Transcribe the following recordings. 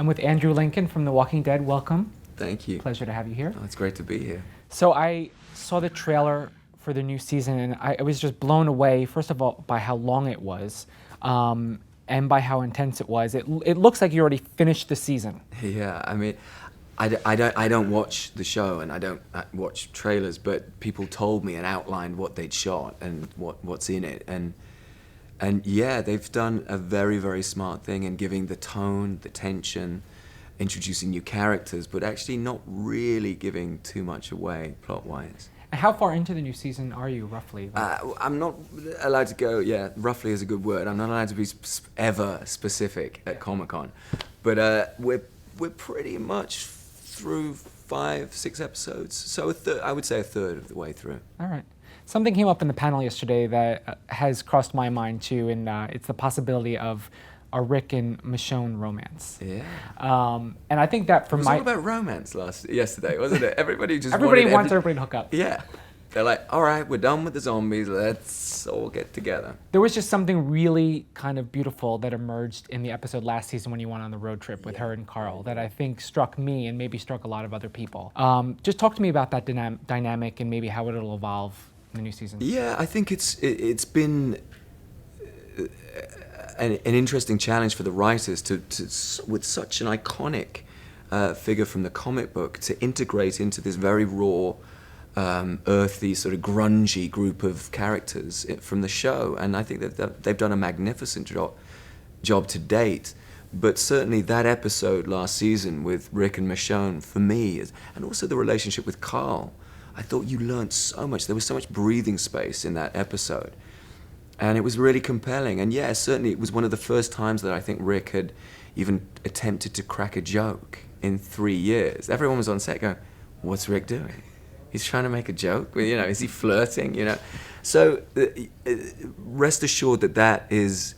I'm with Andrew Lincoln from The Walking Dead. Welcome. Thank you. Pleasure to have you here. Oh, it's great to be here. So I saw the trailer for the new season, and I was just blown away, first of all, by how long it was, and by how intense it was. It looks like you already finished the season. Yeah, I mean, I don't watch the show and I don't watch trailers, but people told me and outlined what they'd shot and what's in it. And yeah, they've done a very, very smart thing in giving the tone, the tension, introducing new characters, but actually not really giving too much away plot-wise. And how far into the new season are you, roughly? I'm not allowed to go, roughly is a good word. I'm not allowed to be ever specific at Comic-Con. But we're pretty much through 5-6 episodes. So I would say a third of the way through. All right. Something came up in the panel yesterday that has crossed my mind too, and it's the possibility of a Rick and Michonne romance. Yeah. And I think that It was all about romance yesterday, wasn't it? Everybody wants everybody to hook up. Yeah. They're like, all right, we're done with the zombies. Let's all get together. There was just something really kind of beautiful that emerged in the episode last season when you went on the road trip with her and Carl that I think struck me and maybe struck a lot of other people. Just talk to me about that dynamic and maybe how it'll evolve in the new season. Yeah, I think it's been an interesting challenge for the writers to with such an iconic figure from the comic book to integrate into this very raw, earthy, sort of grungy group of characters from the show. And I think that they've done a magnificent job to date. But certainly that episode last season with Rick and Michonne, for me, and also the relationship with Carl, I thought you learned so much. There was so much breathing space in that episode. And it was really compelling. And yeah, certainly it was one of the first times that I think Rick had even attempted to crack a joke in 3 years. Everyone was on set going, what's Rick doing? He's trying to make a joke? Is he flirting? So rest assured that is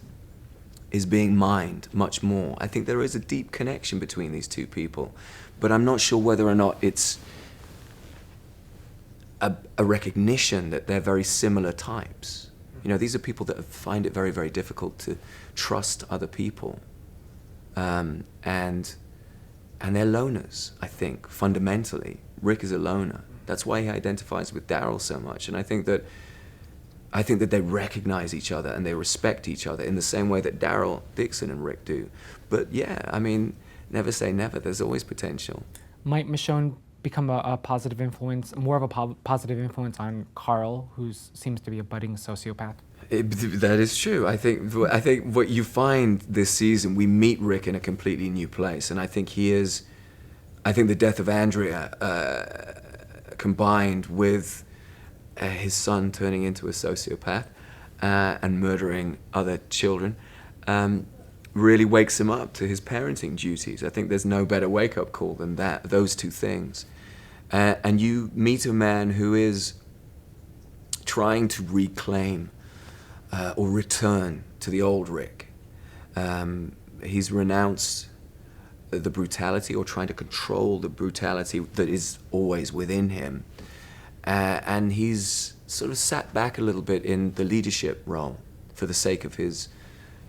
being mined much more. I think there is a deep connection between these two people. But I'm not sure whether or not it's a recognition that they're very similar types. These are people that find it very, very difficult to trust other people. And they're loners, I think, fundamentally. Rick is a loner. That's why he identifies with Daryl so much. And I think that they recognize each other and they respect each other in the same way that Daryl Dixon and Rick do. But yeah, I mean, never say never. There's always potential. Might Michonne become a positive influence, more of a positive influence on Carl, who seems to be a budding sociopath? That is true. I think what you find this season, we meet Rick in a completely new place, and I think the death of Andrea, combined with his son turning into a sociopath and murdering other children, really wakes him up to his parenting duties. I think there's no better wake-up call than those two things. And you meet a man who is trying to reclaim or return to the old Rick. He's renounced the brutality or trying to control the brutality that is always within him. And he's sort of sat back a little bit in the leadership role for the sake of his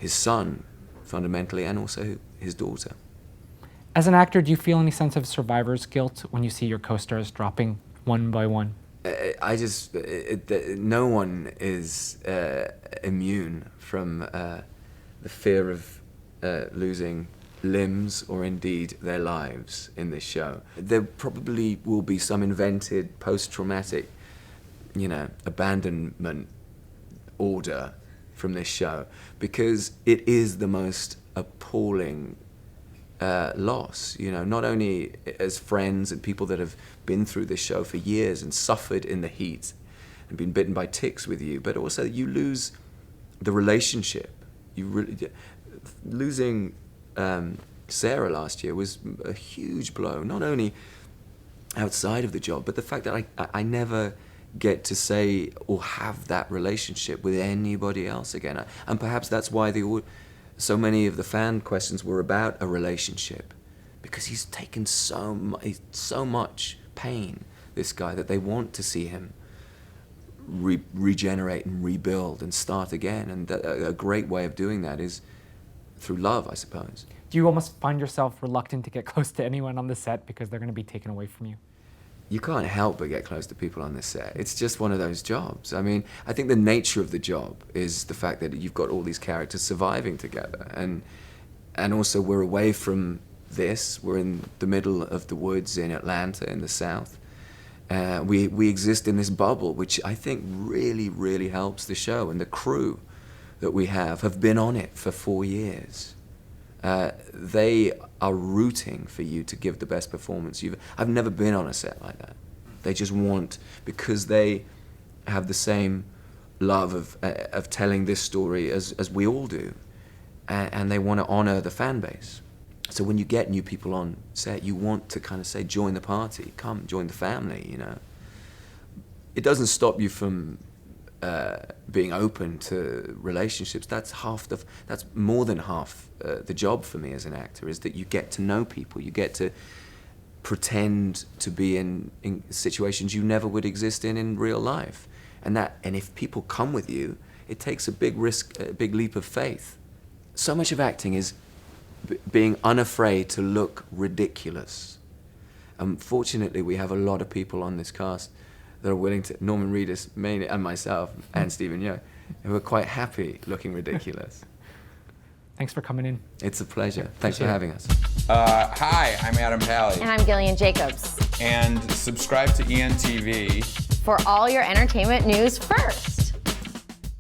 son, fundamentally, and also his daughter. As an actor, do you feel any sense of survivor's guilt when you see your co-stars dropping one by one? No one is immune from the fear of losing limbs or indeed their lives in this show. There probably will be some invented post-traumatic, abandonment order from this show, because it is the most appalling loss, not only as friends and people that have been through this show for years and suffered in the heat and been bitten by ticks with you, but also you lose the relationship. Losing Sarah last year was a huge blow, not only outside of the job, but the fact that I never get to say or have that relationship with anybody else again. And perhaps that's why so many of the fan questions were about a relationship, because he's taken so much pain, this guy, that they want to see him regenerate and rebuild and start again. And a great way of doing that is through love, I suppose. Do you almost find yourself reluctant to get close to anyone on the set because they're going to be taken away from you? You can't help but get close to people on this set. It's just one of those jobs. I mean, I think the nature of the job is the fact that you've got all these characters surviving together, and also we're away from this. We're in the middle of the woods in Atlanta, in the South. We exist in this bubble, which I think really, really helps the show. And the crew that we have been on it for 4 years. They are rooting for you to give the best performance I've never been on a set like that. They just want, because they have the same love of telling this story as we all do, and they want to honor the fan base. So when you get new people on set, you want to kind of say, join the party, come, join the family, you know. It doesn't stop you from being open to relationships. That's more than half the job for me as an actor, is that you get to know people, you get to pretend to be in situations you never would exist in real life. And if people come with you, it takes a big risk, a big leap of faith. So much of acting is being unafraid to look ridiculous. Fortunately, we have a lot of people on this cast that are willing to, Norman Reedus mainly, and myself, and Stephen Yeun, who are quite happy looking ridiculous. Thanks for coming in. It's a pleasure. Thanks for having us. Hi, I'm Adam Pally. And I'm Gillian Jacobs. And subscribe to ENTV For all your entertainment news first.